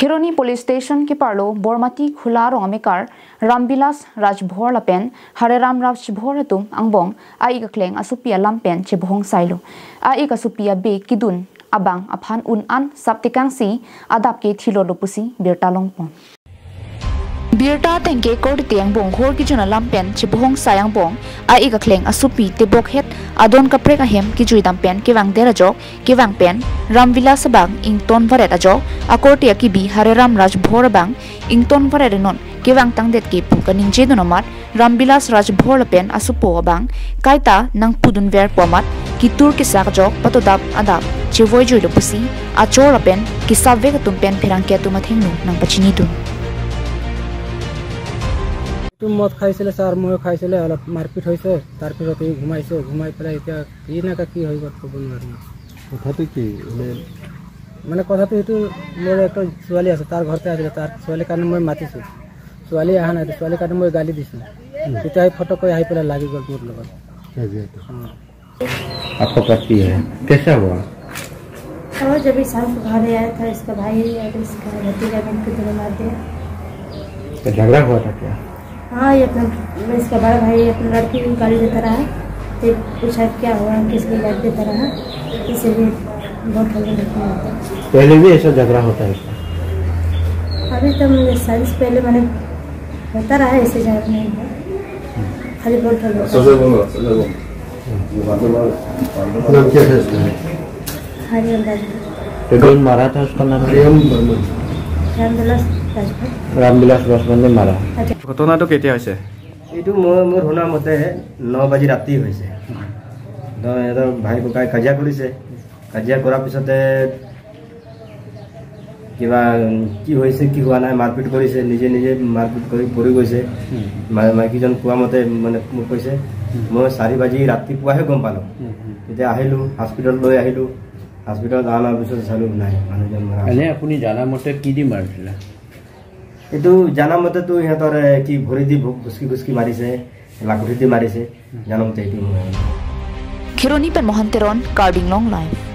खिरोनी police station के पार्लो बोरमाती खुला रोंगमेकार रामबिलास राजभोर लापेन हरेराम राजभोर तुम अंगबोंग आई गक्लेंग असुपिया लामपेन चेबोंग साइलो आई असुपिया बे किदुन अबांग अफान उन अन सप्तिकांसी आदाप के थिलो लोपुसी बिरता लोंगपों बिरता तेंगे कोड तेंग बोंग होर की जुना लामपेन चेबोंग सायांग बोंग आई गक्लेंग असुपी तेबोक हेत adon kaprek ahem ki juidam pen ki wang dera jok ki wang pen ramvilas bang ington varet ajok akortia ki bi hareram raj bhor bang ington varet non ki wang tang det ki puka ningje donomat ramvilas raj bhor pen asupo bang kaita nang pudun ver pomat ki tur ki sak jok patodap adap chevoi joilo pusi achor pen ki sabve ka tum pen phirang ke tu mathengnu nang pachini tu तुम मत खाइছিলে sir মই খাইছিলে অলপ মারপিট হইছে তার পিছতে ঘুমাইছে ঘুমাই পেলাই এটা কি না কি হইব কব নোৱাৰি কথাটো কি মানে কথাটো এটো মোৰ একটা ছোৱালী আছে তাৰ ঘৰতে আছে তাৰ ছোৱালী কাৰণে মই মাতিছো ছোৱালী আহা নাই ছোৱালী কাৰণে মই গালি দিছো তেতিয়া ফটো কৈ আহি পেলাই লাগি গল মোৰ লগত आपका पति है कैसा हुआ और जब इस साल घर आया था इसका भाई और इसका भतीजा मिलकर दोनों मार दिया झगड़ा हुआ था क्या हाँ ये अपना इसका बड़ा भाई अपनी लड़की को गाली देता रहा फिर पूछा क्या हुआ किस लिए गाली देता रहा इसीलिए बहुत होता पहले भी ऐसा झगड़ा होता है अभी तो साइंस पहले मैंने होता रहा ऐसे झगड़ा नहीं हुआ खाली बहुत होता मारा था उसका नाम रामबिलास राजभोर मारा घटनाটো কেতিয়া হৈছে এইটো মোৰ শুনা মতে 9 বাজি ৰাতি হৈছে এৰ ভাই ককাই কাজিয়া কৰিছে কাজিয়া কৰাৰ পিছতে কিবা কি হৈছে কি হোৱা নাই মাৰপিট কৰিছে নিজে নিজে মাৰপিট কৰি পৰি গৈছে মাইকীজন কোৱা মতে মানে মোক কৈছে মই 4 বাজি ৰাতি পুৱাহে গম পালো তেতিয়া আহিলো হস্পিটেল লৈ আহিলো হস্পিটেল আনাৰ পিছত চালো নাই মানুহজন মৰা এনে আপুনি জানা মতে কি দি মাৰিছিলা এইটো জানা মতে তো ইহঁতৰ কি ভৰি দি ঘুসকি মাৰিছে লাকুটি দি মাৰিছে জানা মতে এইটো खिरोनी पेन मोहन तेरोन कार्डिंग लॉन्ग लाइफ